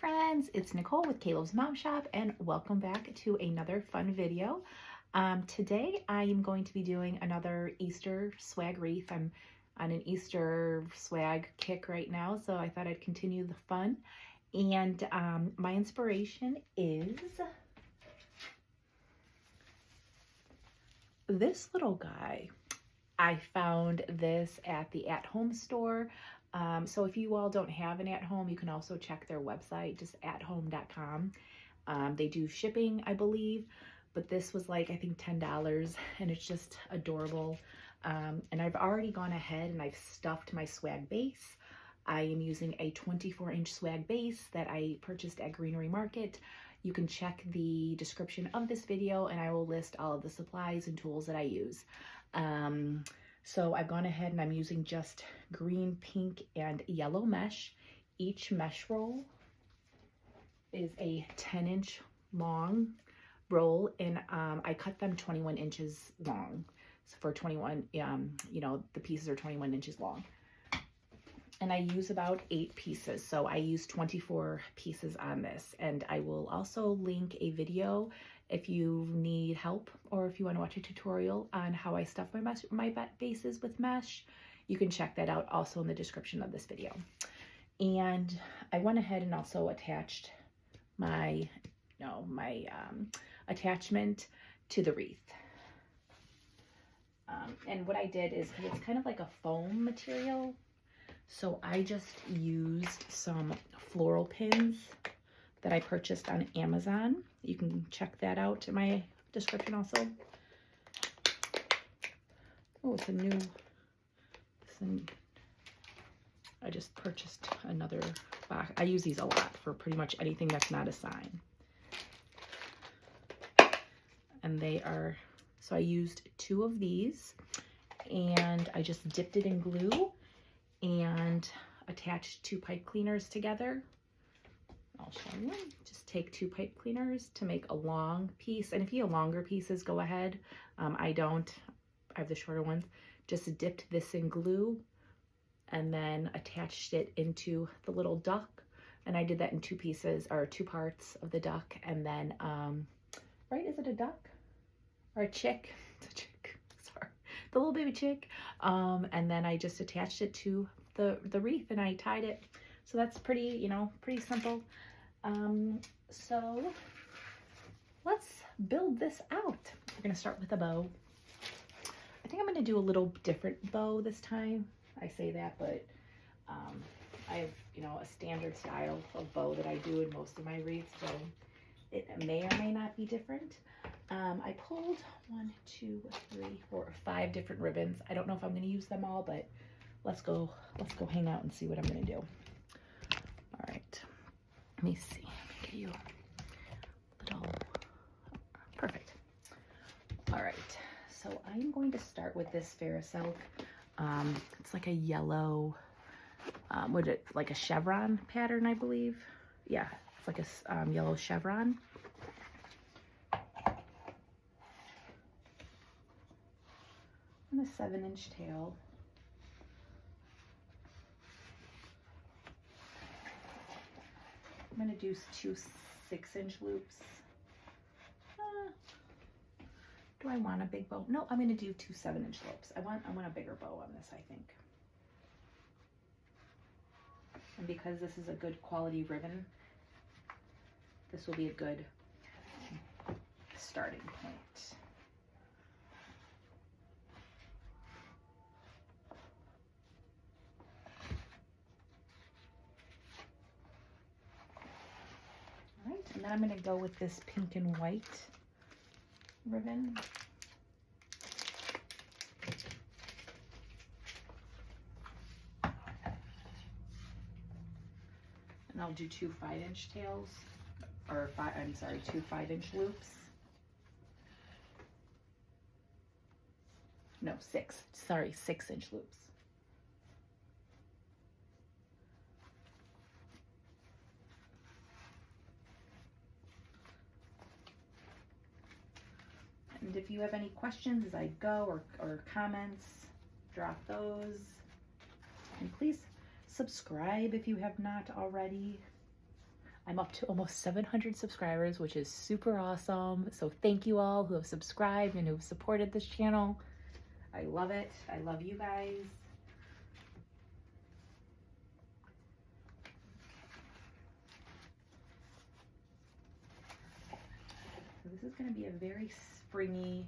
friends, it's Nicole with Caleb's Mom Shop and welcome back to another fun video. Today I am going to be doing another Easter swag wreath. I'm on an Easter swag kick right now, so I thought I'd continue the fun. And my inspiration is this little guy. I found this at the at-home store. So if you all don't have an at-home, you can also check their website, just athome.com. They do shipping, I believe, but this was like, I think $10, and it's just adorable. And I've already gone ahead and I've stuffed my swag base. I am using a 24-inch swag base that I purchased at Greenery Market. You can check the description of this video and I will list all of the supplies and tools that I use. So I've gone ahead and I'm using just green, pink, and yellow mesh. Each mesh roll is a 10-inch long roll, and I cut them 21 inches long. So for 21, the pieces are 21 inches long. And I use about 8 pieces, so I use 24 pieces on this. And I will also link a video if you need help or if you want to watch a tutorial on how I stuff my bases with mesh. You can check that out also in the description of this video. And I went ahead and also attached my attachment to the wreath. And what I did is, because it's kind of like a foam material, so I just used some floral pins that I purchased on Amazon. You can check that out in my description also. Oh, it's a new, I just purchased another box. I use these a lot for pretty much anything that's not a sign. And they are, so I used 2 of these and I just dipped it in glue and attached 2 pipe cleaners together. I'll show you. Just take 2 pipe cleaners to make a long piece. And if you have longer pieces, go ahead. I don't. I have the shorter ones. Just dipped this in glue and then attached it into the little duck. And I did that in 2 pieces, or 2 parts of the duck. And then, right, is it a duck? Or a chick? It's a chick. Sorry. The little baby chick. And then I just attached it to the wreath and I tied it. So that's pretty, pretty simple. So let's build this out. We're gonna start with a bow. I think I'm gonna do a little different bow this time. I say that, but I have, a standard style of bow that I do in most of my wreaths, so it may or may not be different. I pulled 1, 2, 3, 4, 5 different ribbons. I don't know if I'm gonna use them all, but let's go hang out and see what I'm gonna do. All right, let me see. Let me get you a little, perfect. All right, so I'm going to start with this Ferris silk. It's like a yellow, like a chevron pattern, I believe. Yeah, it's like a yellow chevron. And a 7-inch tail. I'm going to do 2 6-inch loops. Do I want a big bow? No, I'm going to do 2 7-inch loops. I want a bigger bow on this, I think. And because this is a good quality ribbon, this will be a good starting point. And then I'm going to go with this pink and white ribbon. And I'll do 2 5-inch tails, or 2 5-inch loops. No, 6-inch loops. And if you have any questions as I go or comments, drop those. And please subscribe if you have not already. I'm up to almost 700 subscribers, which is super awesome. So thank you all who have subscribed and who have supported this channel. I love it. I love you guys. So this is going to be a very springy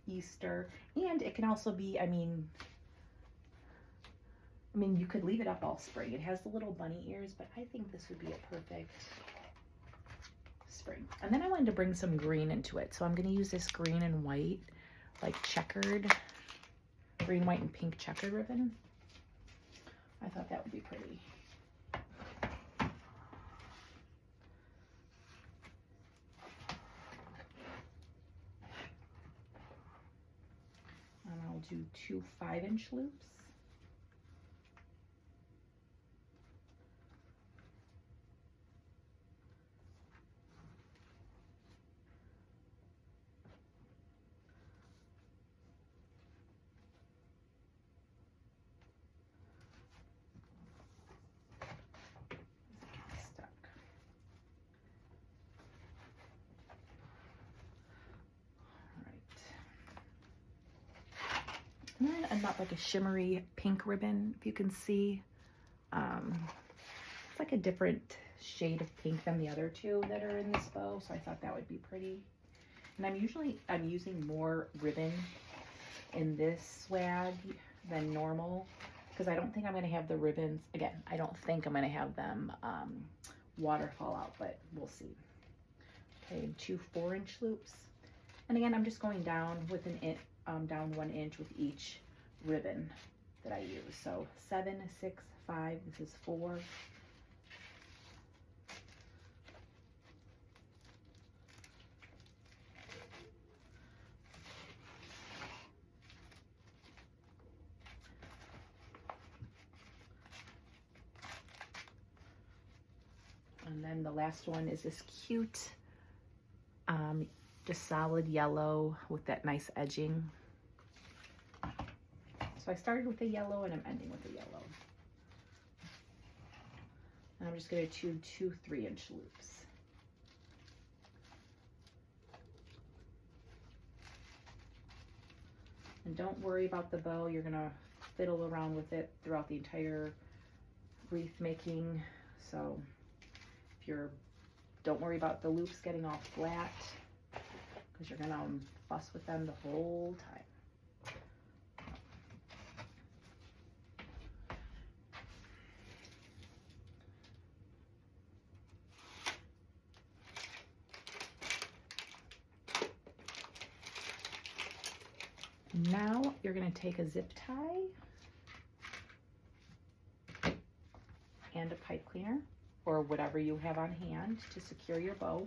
Easter, and it can also be, I mean, you could leave it up all spring. It has the little bunny ears, but I think this would be a perfect spring. And then I wanted to bring some green into it. So I'm going to use this green and white, like checkered, green, white, and pink checkered ribbon. I thought that would be pretty. And I'll do 2 5-inch loops. And then I'm not like a shimmery pink ribbon, if you can see. It's like a different shade of pink than the other two that are in this bow, so I thought that would be pretty. And I'm using more ribbon in this swag than normal, because I don't think I'm going to have the ribbons, again, I don't think I'm going to have them waterfall out, but we'll see. Okay, 2 4-inch loops. And again, I'm just going down with down 1 inch with each ribbon that I use. So 7, 6, 5, this is 4. And then the last one is this cute, just solid yellow with that nice edging. So I started with a yellow and I'm ending with a yellow. And I'm just going to do 2 3-inch loops. And don't worry about the bow. You're going to fiddle around with it throughout the entire wreath making. So if don't worry about the loops getting all flat, because you're going to fuss with them the whole time. Now you're going to take a zip tie and a pipe cleaner, or whatever you have on hand to secure your bow.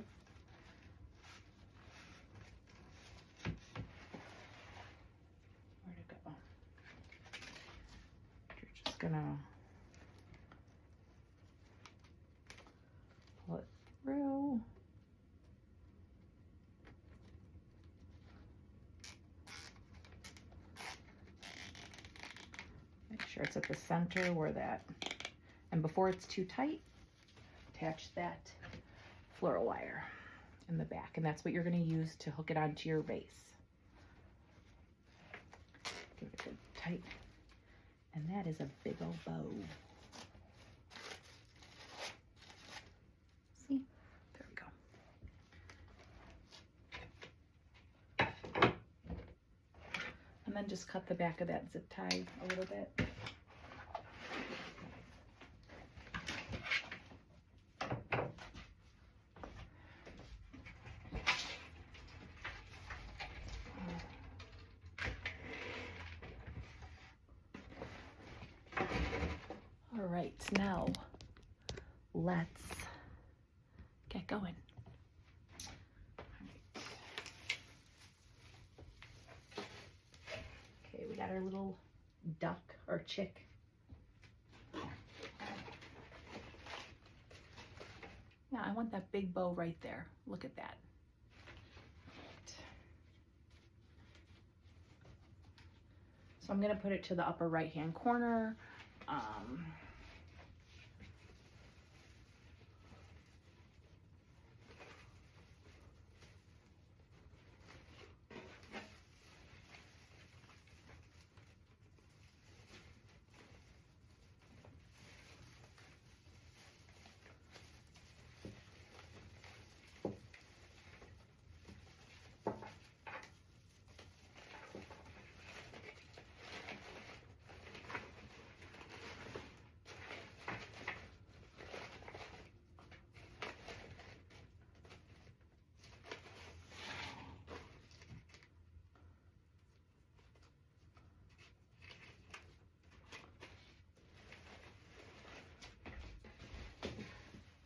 Where'd it go? You're just going to pull it through. Make sure it's at the center where that, and before it's too tight, attach that floral wire in the back, and that's what you're going to use to hook it onto your vase. Give it a good tight, and that is a big old bow. See? There we go. And then just cut the back of that zip tie a little bit. All right, now let's get going. Okay, we got our little duck or chick. Yeah, I want that big bow right there. Look at that. So I'm gonna put it to the upper right-hand corner.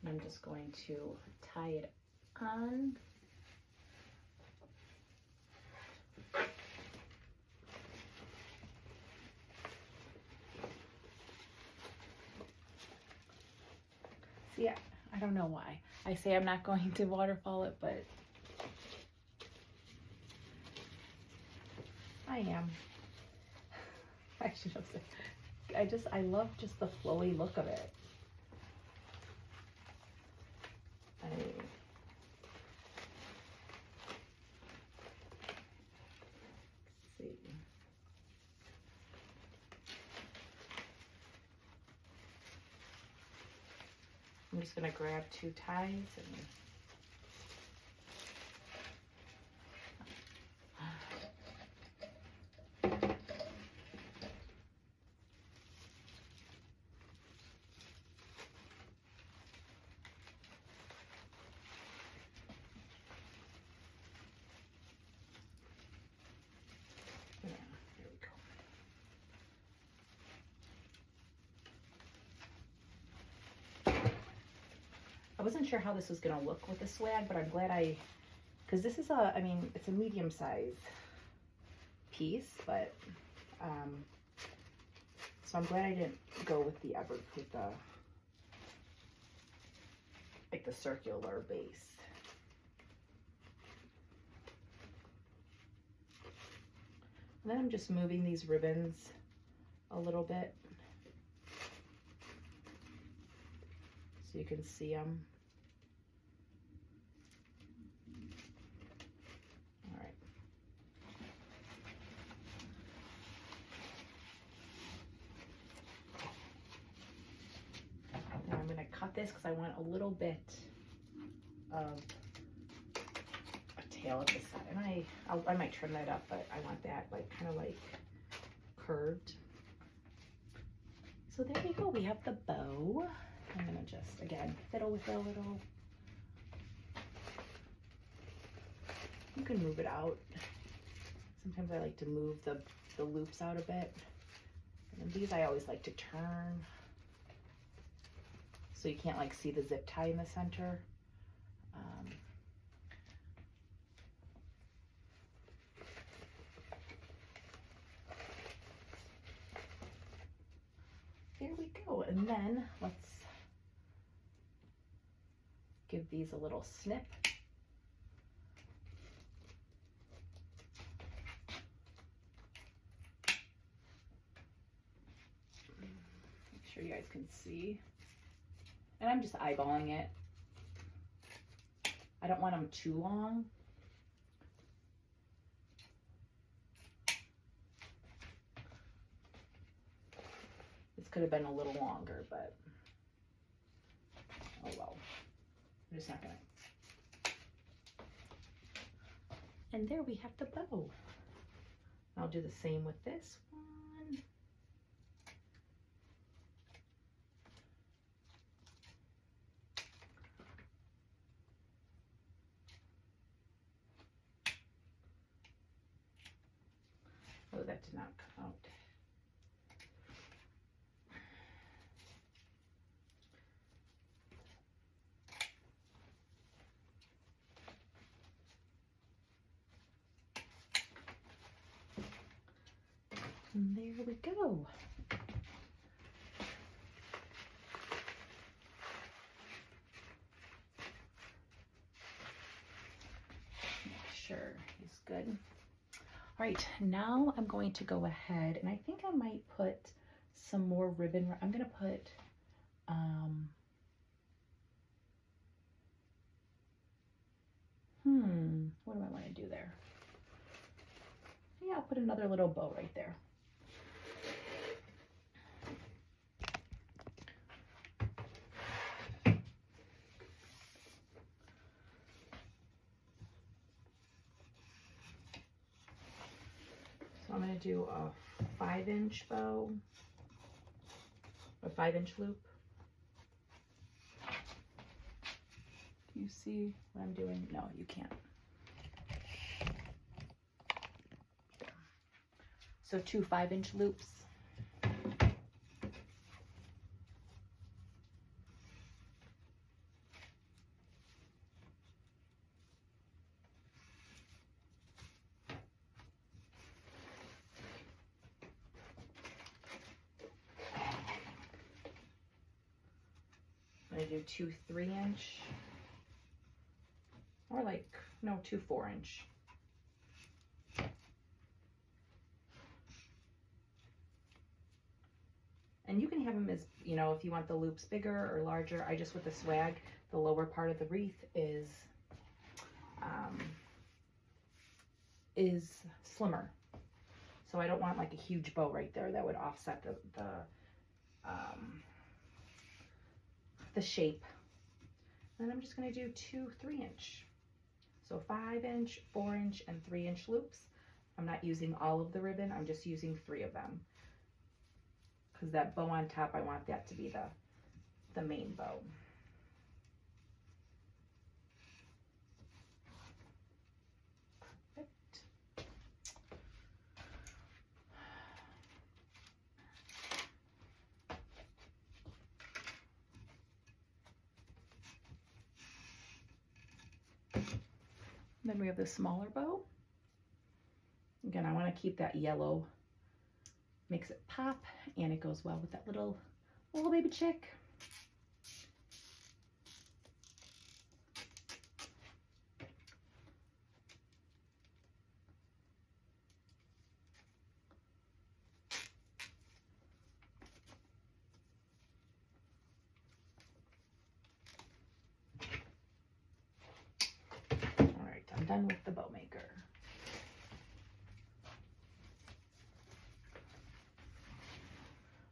I'm just going to tie it on. See, I don't know why. I say I'm not going to waterfall it, but I am. I should have said, I love just the flowy look of it. See. I'm just gonna grab 2 ties and I wasn't sure how this was gonna look with the swag, but I'm glad because this is I mean, it's a medium size piece, but, so I'm glad I didn't go with the like the circular base. And then I'm just moving these ribbons a little bit so you can see them. All right. Now I'm going to cut this because I want a little bit of a tail at the side. And I might trim that up, but I want that like kind of like curved. So there we go. We have the bow. I'm gonna just, again, fiddle with it a little. You can move it out. Sometimes I like to move the loops out a bit. And then these I always like to turn so you can't like see the zip tie in the center. There we go. And then let's give these a little snip. Make sure you guys can see. And I'm just eyeballing it. I don't want them too long. This could have been a little longer, but oh well. I'm just not gonna. And there we have the bow. I'll do the same with this one. Oh, that did not come out. And there we go. Make sure he's good. All right, now I'm going to go ahead and I think I might put some more ribbon. I'm gonna put, what do I want to do there? Yeah, I'll put another little bow right there. So I'm going to do a 5-inch bow, a 5-inch loop. Do you see what I'm doing? No, you can't. So 2 5-inch loops. gonna do 2 3-inch, or like, no, 2 4-inch. And you can have them as, you know, if you want the loops bigger or larger. I just, with the swag, the lower part of the wreath is slimmer. So I don't want like a huge bow right there that would offset the shape. And I'm just gonna do 2 3-inch. So 5-inch, 4-inch, and 3-inch loops. I'm not using all of the ribbon, I'm just using 3 of them. Because that bow on top, I want that to be the main bow. Perfect. Then we have the smaller bow. Again, I want to keep that yellow, makes it pop, and it goes well with that little baby chick. All right, I'm done with the bow maker.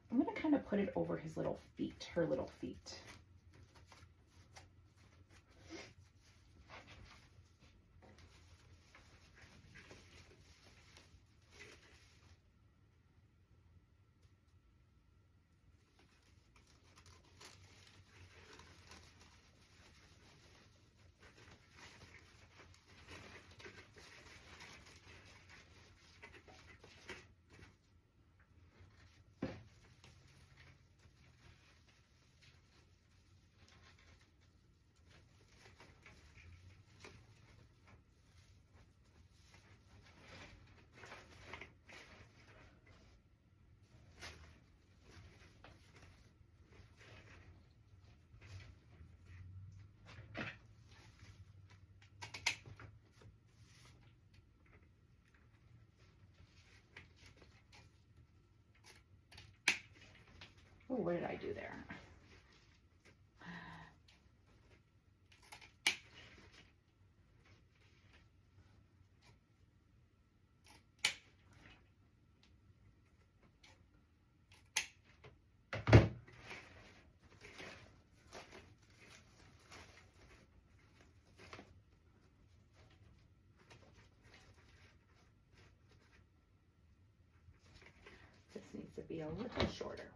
I'm going to kind of put it over his little feet, her little feet. Oh, what did I do there? This needs to be a little shorter.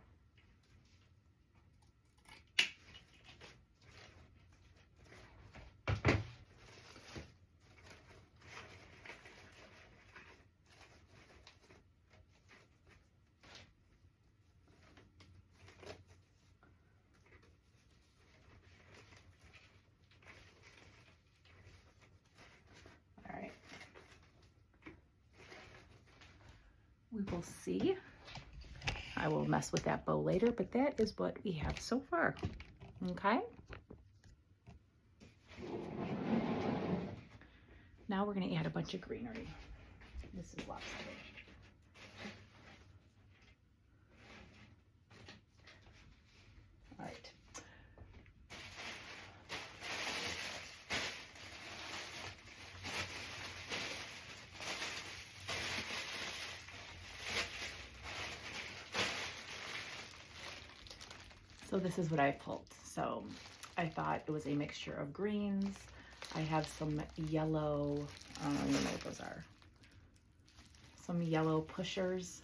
We will see. I will mess with that bow later, but that is what we have so far. Okay. Now we're going to add a bunch of greenery. This is lopsided. All right. So this is what I pulled. So I thought it was a mixture of greens. I have some yellow, I don't even know what those are. Some yellow pushers.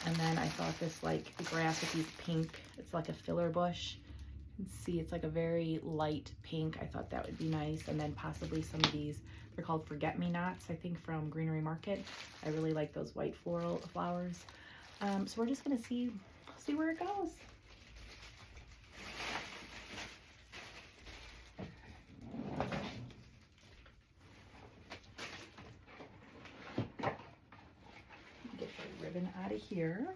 And then I thought this like grass with these pink, it's like a filler bush. You can see it's like a very light pink. I thought that would be nice. And then possibly some of these, they're called forget-me-nots, I think, from Greenery Market. I really like those white floral flowers. So we're just gonna see where it goes. Out of here.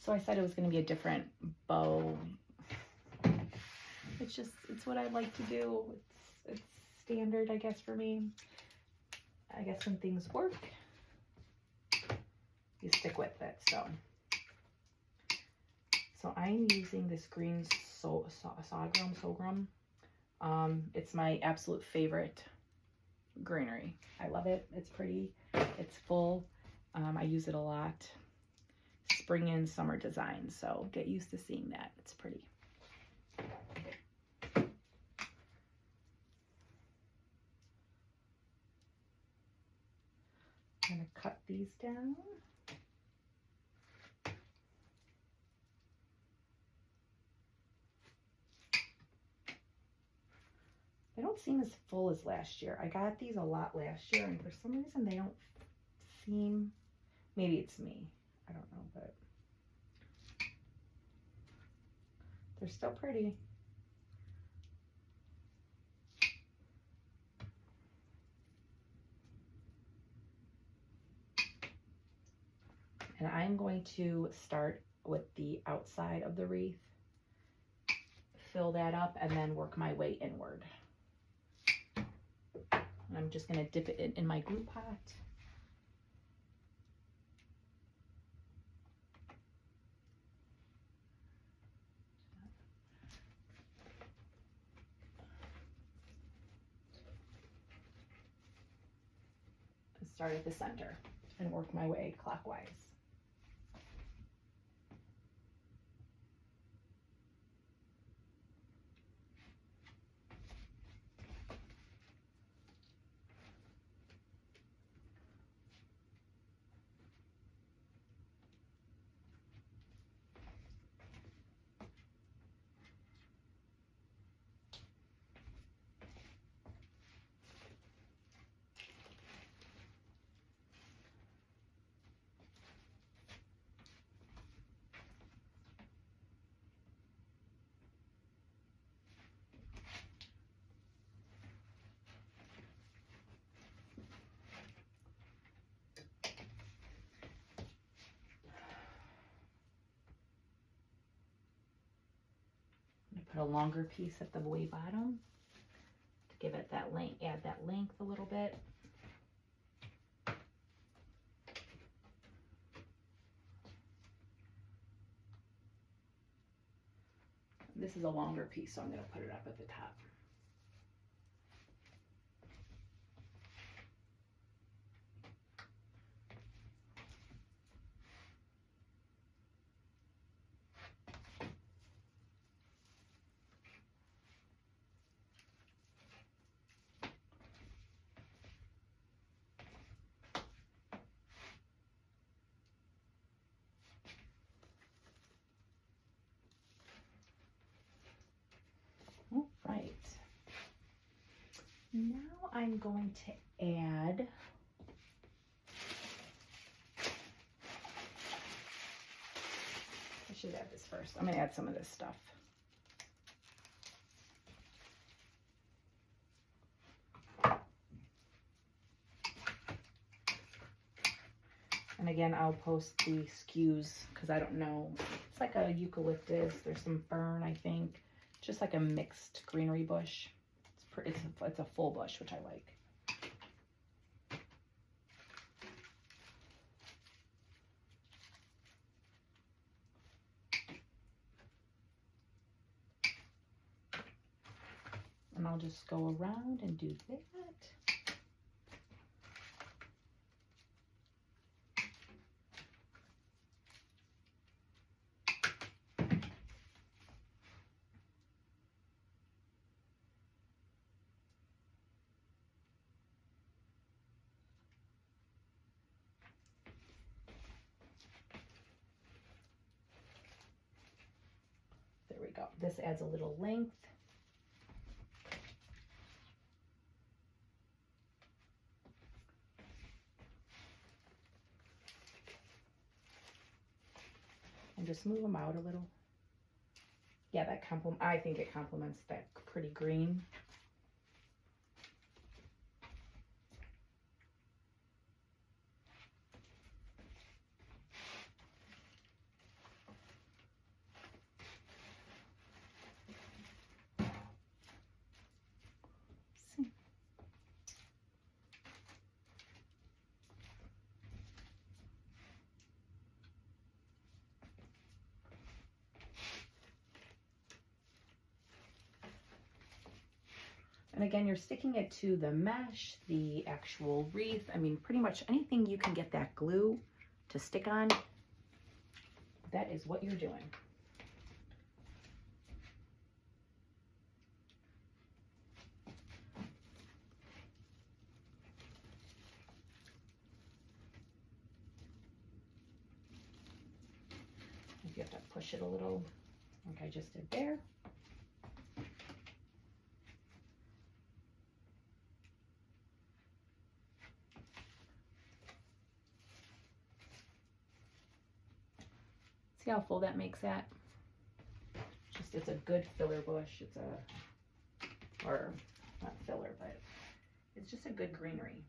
So I said it was going to be a different bow. It's what I like to do. It's standard, I guess, for me. I guess when things work, you stick with it. So I'm using this green sorghum. It's my absolute favorite greenery. I love it. It's pretty. It's full. I use it a lot. Spring and summer designs, so get used to seeing that. It's pretty. I'm going to cut these down. They don't seem as full as last year. I got these a lot last year, and for some reason they don't seem, maybe it's me, I don't know, but they're still pretty. And I'm going to start with the outside of the wreath, fill that up, and then work my way inward. And I'm just going to dip it in my glue pot. And start at the center and work my way clockwise. Put a longer piece at the way bottom to give it that length, add that length a little bit. This is a longer piece, so I'm going to put it up at the top. All right. Now I'm going to add I should add this first. I'm going to add some of this stuff. And again, I'll post the SKUs because I don't know. It's like a eucalyptus. There's some fern, I think. Just like a mixed greenery bush. It's a full bush, which I like. And I'll just go around and do that. There we go. This adds a little length. And just move them out a little. Yeah, I think it complements that pretty green. And again, you're sticking it to the mesh, the actual wreath. I mean, pretty much anything you can get that glue to stick on, that is what you're doing. You have to push it a little, like I just did there. See how full that makes that? Just, it's a good filler bush. It's a, or not filler, but it's just a good greenery.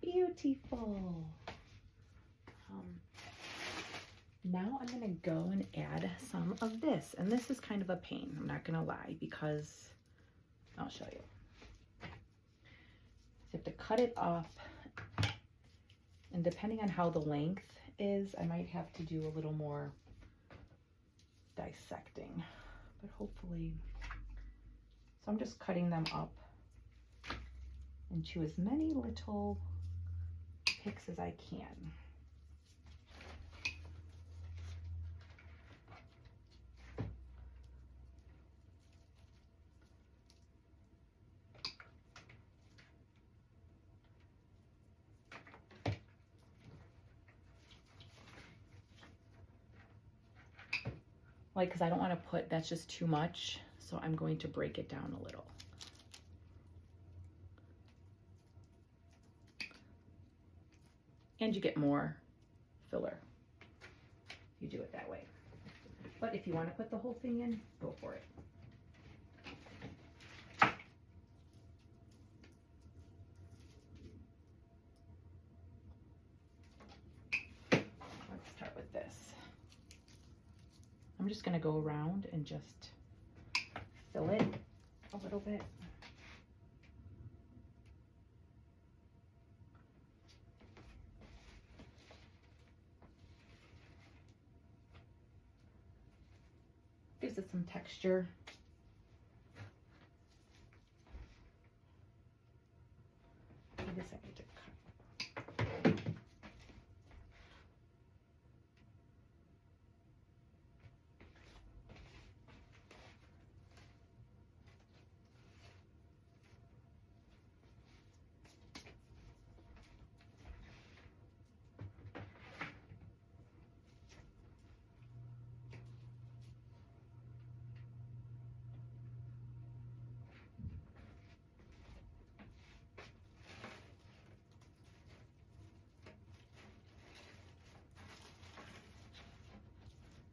Beautiful. Now I'm gonna go and add some of this, and this is kind of a pain, I'm not gonna lie, because I'll show you. So you have to cut it off, and depending on how the length is, I might have to do a little more dissecting, but hopefully, so I'm just cutting them up into as many little picks as I can. Like, because I don't want to put, that's just too much, so I'm going to break it down a little. And you get more filler if you do it that way. But if you want to put the whole thing in, go for it. Let's start with this. I'm just going to go around and just fill it a little bit. Gives it some texture. I guess I need to cut.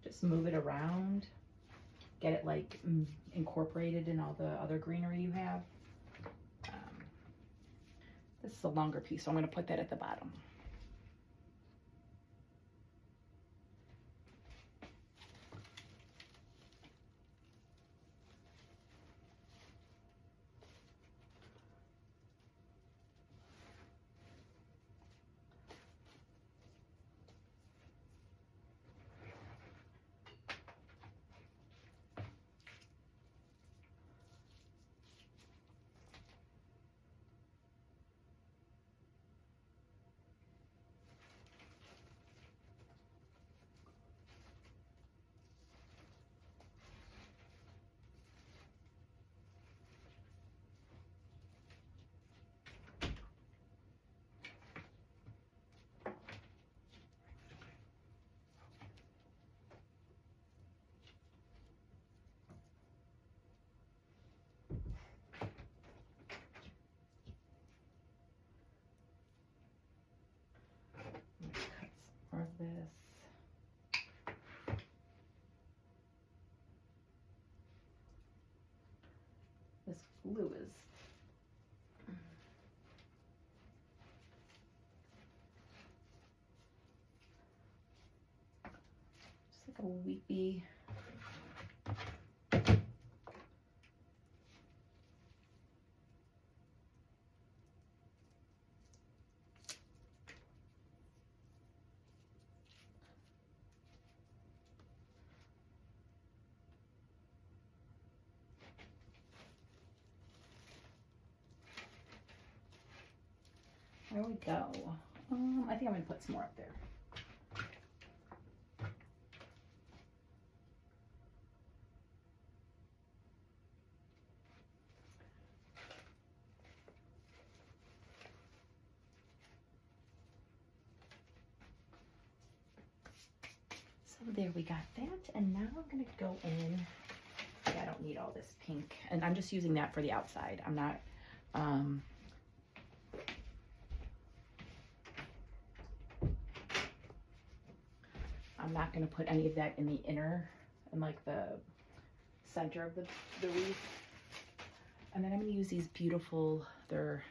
Just move it around, get it like incorporated in all the other greenery you have. This is a longer piece, so I'm going to put that at the bottom. Of this. This glue is just like a weepy. There we go. I think I'm gonna put some more up there. So there we got that, and now I'm gonna go in. I don't need all this pink, and I'm just using that for the outside. I'm not going to put any of that in the inner and like the center of the wreath. And then I'm going to use these beautiful, they're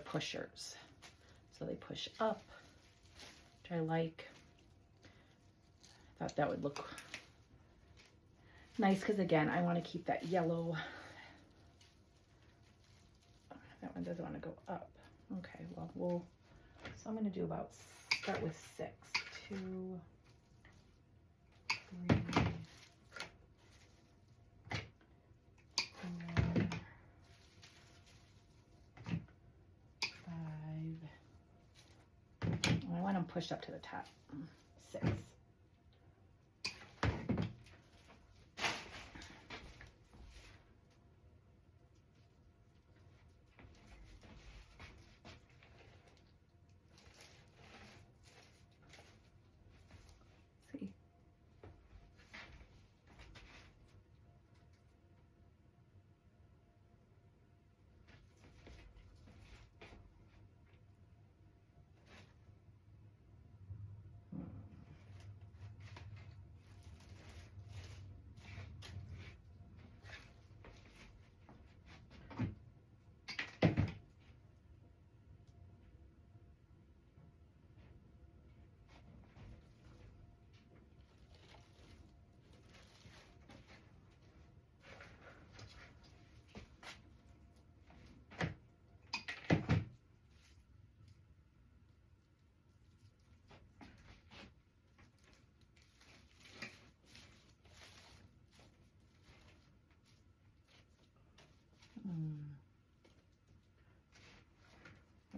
pushers. So they push up, which I like. I thought that would look nice because again, I want to keep that yellow. That one doesn't want to go up. Okay, well, so I'm going to do start with 6. 2, 3, 4, 5. I want them pushed up to the top. 6.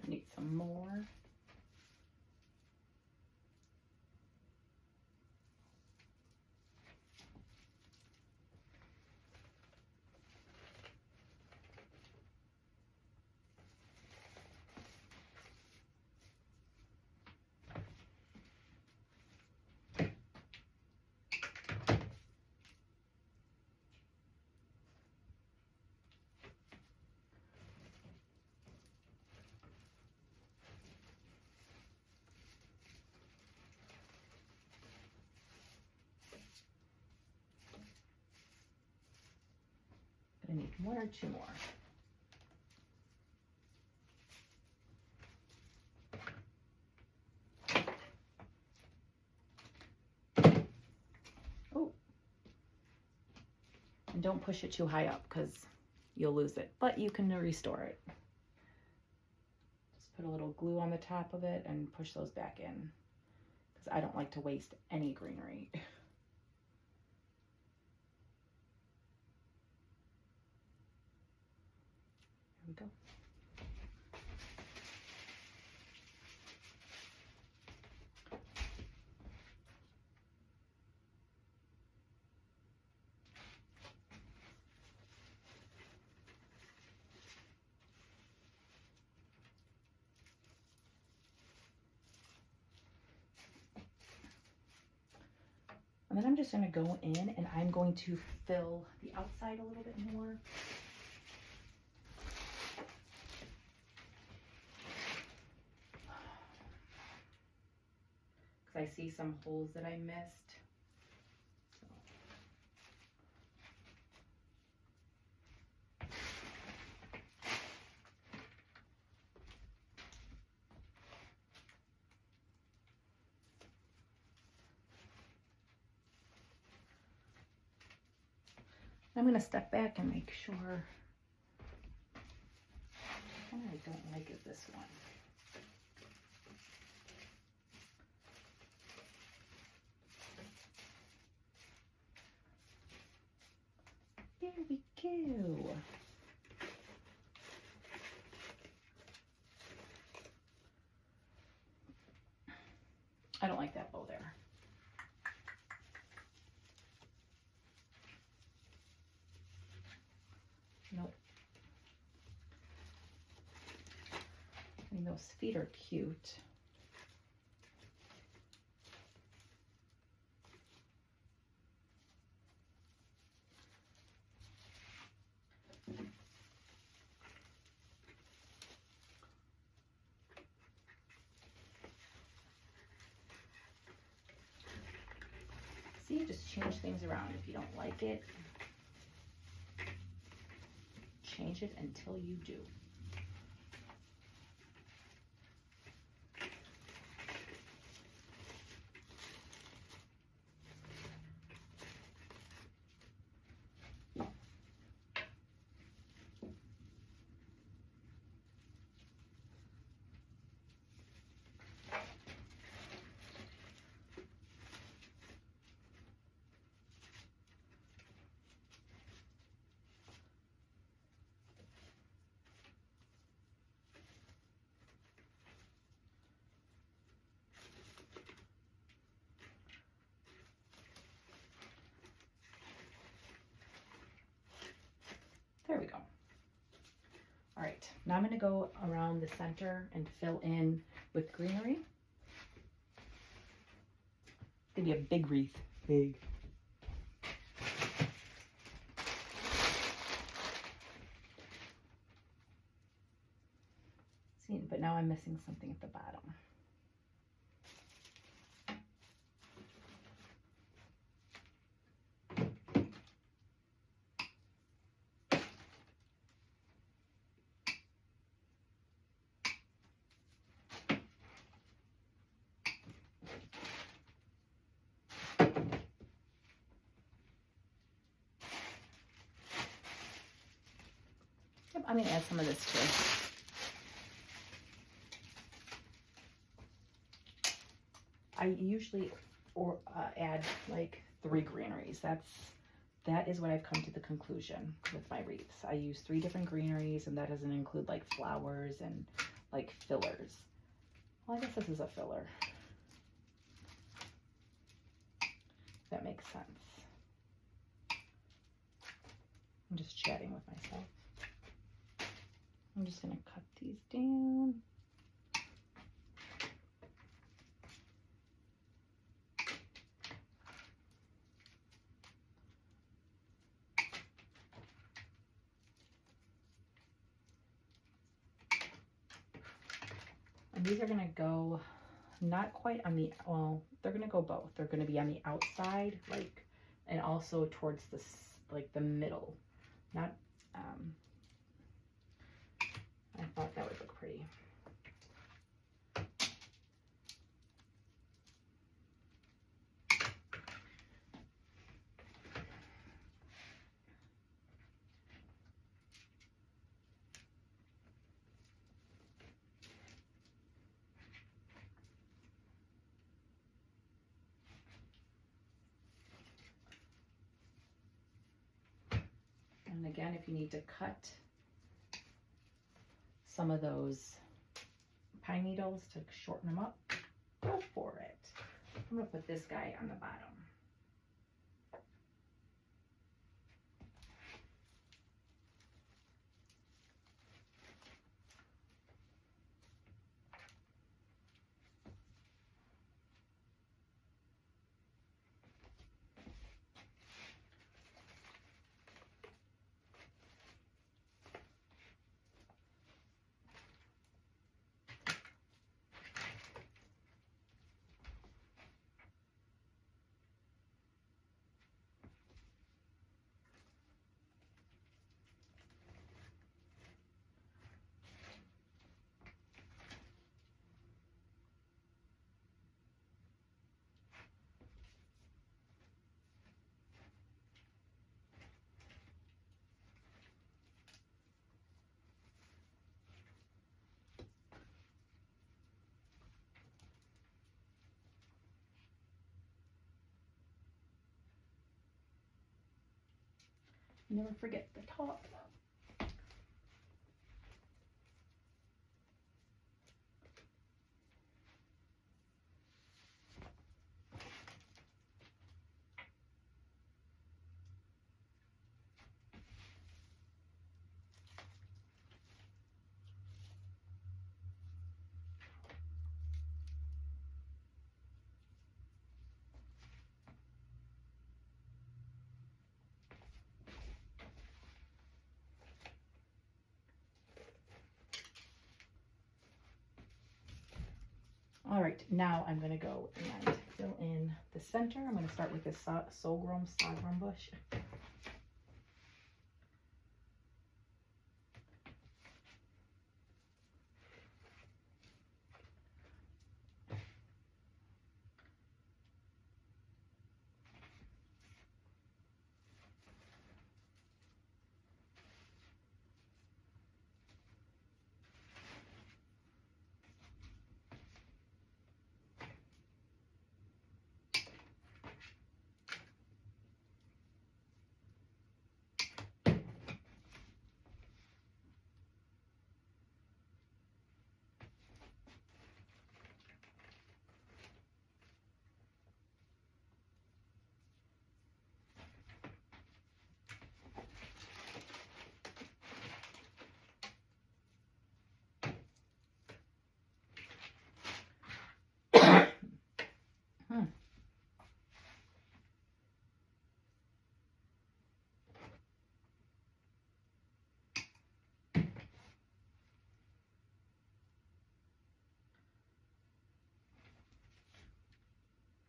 I need some more. I need 1 or 2 more. Oh, and don't push it too high up because you'll lose it, but you can restore it. Just put a little glue on the top of it and push those back in because I don't like to waste any greenery. There we go. And then I'm just going to go in and I'm going to fill the outside a little bit more. I see some holes that I missed. I'm going to step back and make sure. What I don't like is this one. There we go. I don't like that bow there. Nope. I mean, those feet are cute. See, just change things around. If you don't like it, change it until you do. There we go. All right, now I'm going to go around the center and fill in with greenery. It's going to be a big wreath. Big. See, but now I'm missing something at the bottom. Yep, I'm going to add some of this too. I usually add like 3 greeneries. That is what I've come to the conclusion with my wreaths. I use 3 different greeneries, and that doesn't include like flowers and like fillers. Well, I guess this is a filler. If that makes sense. I'm just chatting with myself. I'm just going to cut these down. And these are going to go not quite on the, well, they're going to go both. They're going to be on the outside, like, and also towards the, like the middle. Not, I thought that would look pretty. And again, if you need to cut some of those pine needles to shorten them up, go for it. I'm going to put this guy on the bottom. Never forget the top. All right, now I'm gonna go and fill in the center. I'm gonna start with this sorghum bush.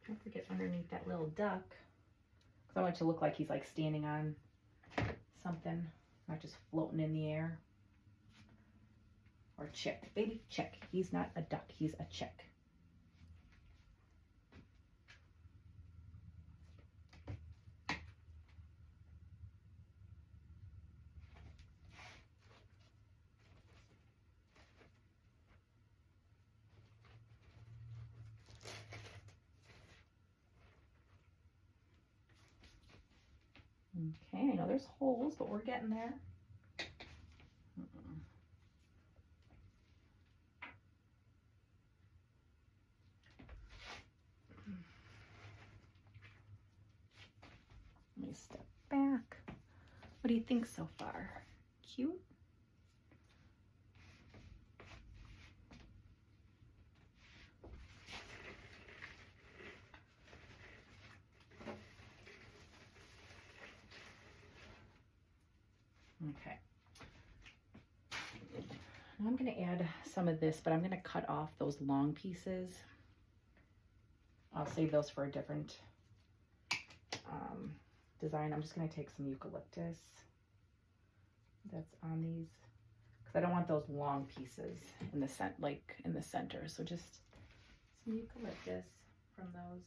Don't forget underneath that little duck, because I want it to look like he's like standing on something, not just floating in the air. Or chick, baby chick. He's not a duck, he's a chick. Okay, I know there's holes, but we're getting there. Let me step back. What do you think so far? Cute? Okay. Now I'm going to add some of this, but I'm going to cut off those long pieces. I'll save those for a different design. I'm just going to take some eucalyptus that's on these, because I don't want those long pieces in the center. So just some eucalyptus from those.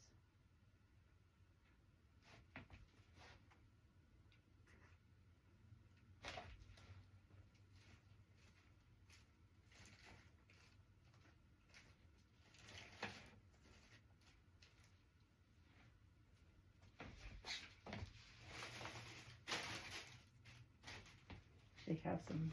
They have some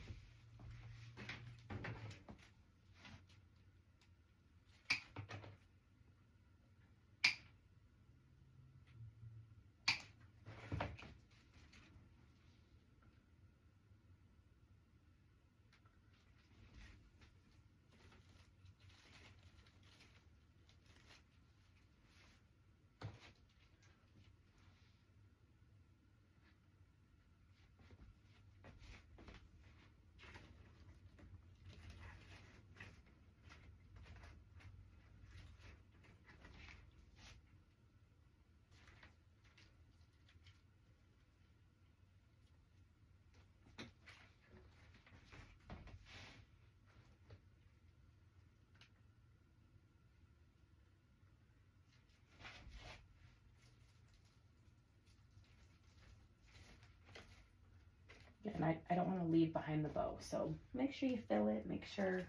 and I don't want to leave behind the bow, so make sure you fill it, make sure.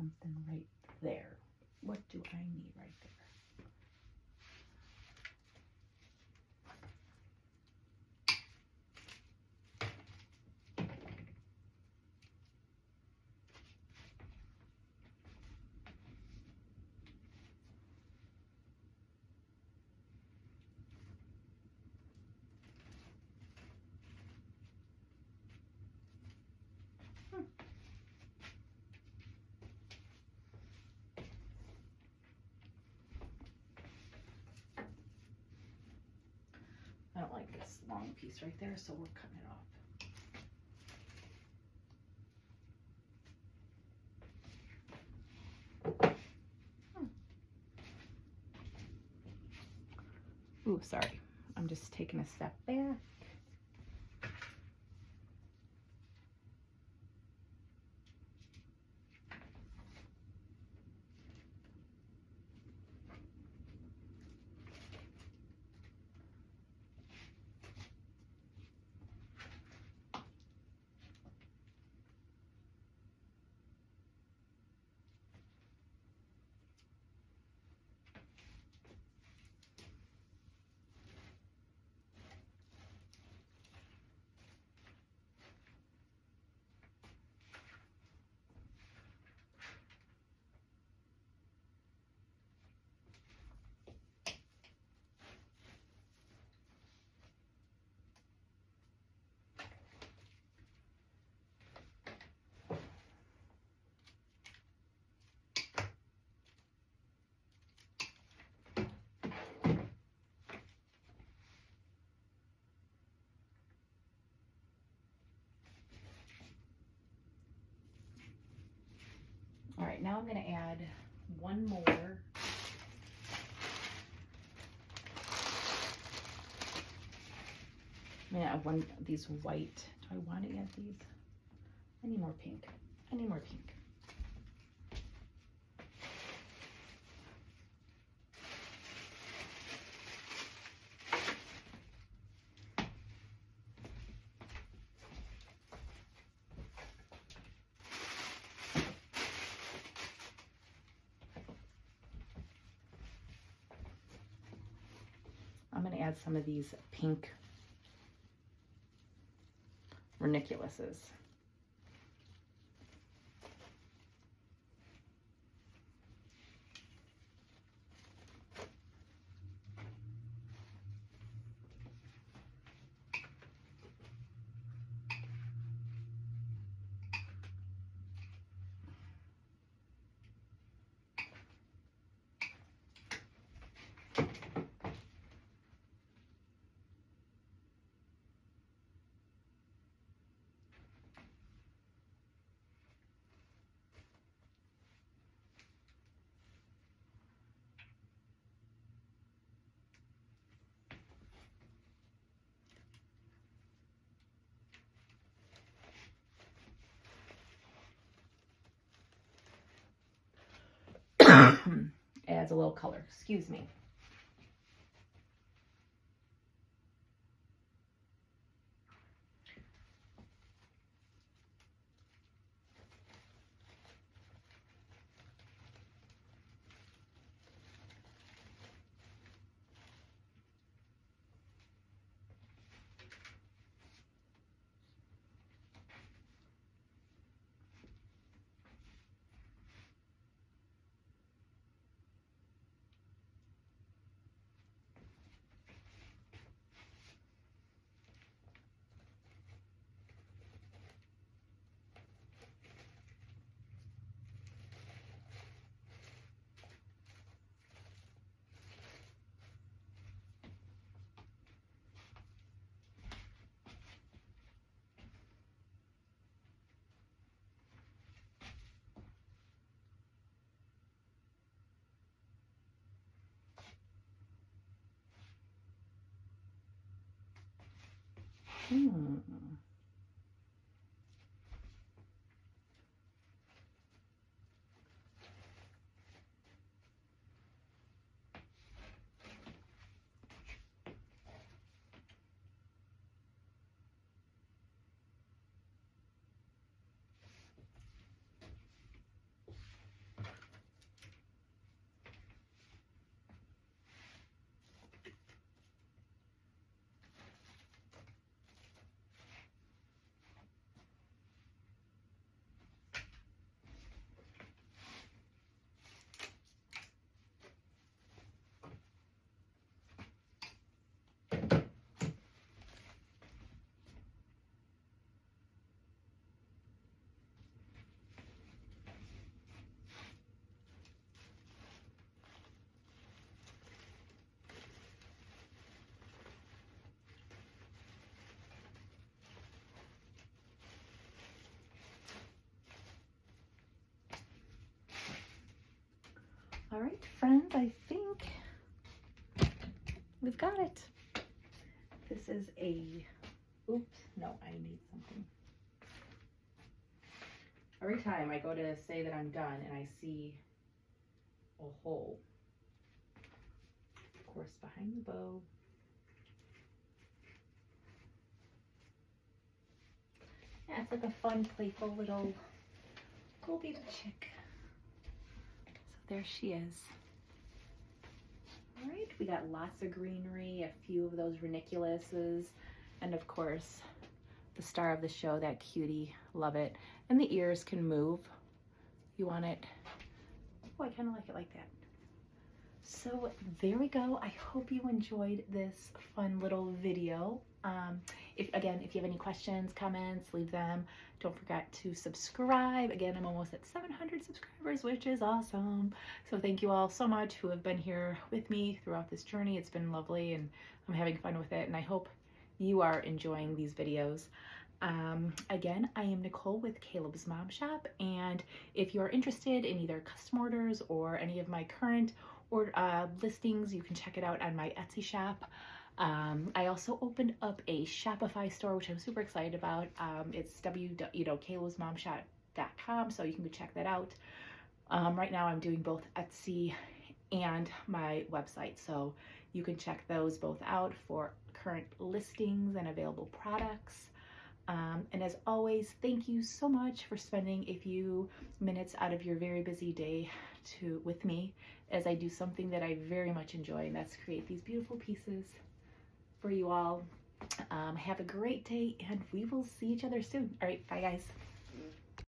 something right there. What do I need right there? I don't like this long piece right there, so we're cutting it off. Ooh, sorry. I'm just taking a step back. All right, now I'm going to add one more. I'm going to add one of these white. Do I want to add these? I need more pink. I need more pink. I'm going to add some of these pink ranunculouses. Adds a little color, excuse me. All right, friends, I think we've got it. This is a, oops, no, I need something. Every time I go to say that I'm done and I see a hole, of course, behind the bow. Yeah, it's like a fun, playful little baby chick. So there she is. All right, we got lots of greenery, a few of those raniculuses, and of course, the star of the show, that cutie. Love it. And the ears can move. You want it. Oh, I kind of like it like that. So there we go. I hope you enjoyed this fun little video. If you have any questions, comments, leave them. Don't forget to subscribe. Again, I'm almost at 700 subscribers, which is awesome. So thank you all so much who have been here with me throughout this journey. It's been lovely and I'm having fun with it, and I hope you are enjoying these videos. Again, I am Nicole with Caleb's Mom Shop, and if you're interested in either custom orders or any of my current listings, you can check it out on my Etsy shop. I also opened up a Shopify store, which I'm super excited about. It's calebsmomshop.com, so you can go check that out. Right now I'm doing both Etsy and my website, so you can check those both out for current listings and available products. And as always, thank you so much for spending a few minutes out of your very busy day with me as I do something that I very much enjoy, and that's create these beautiful pieces for you all. Have a great day, and we will see each other soon. All right, bye guys.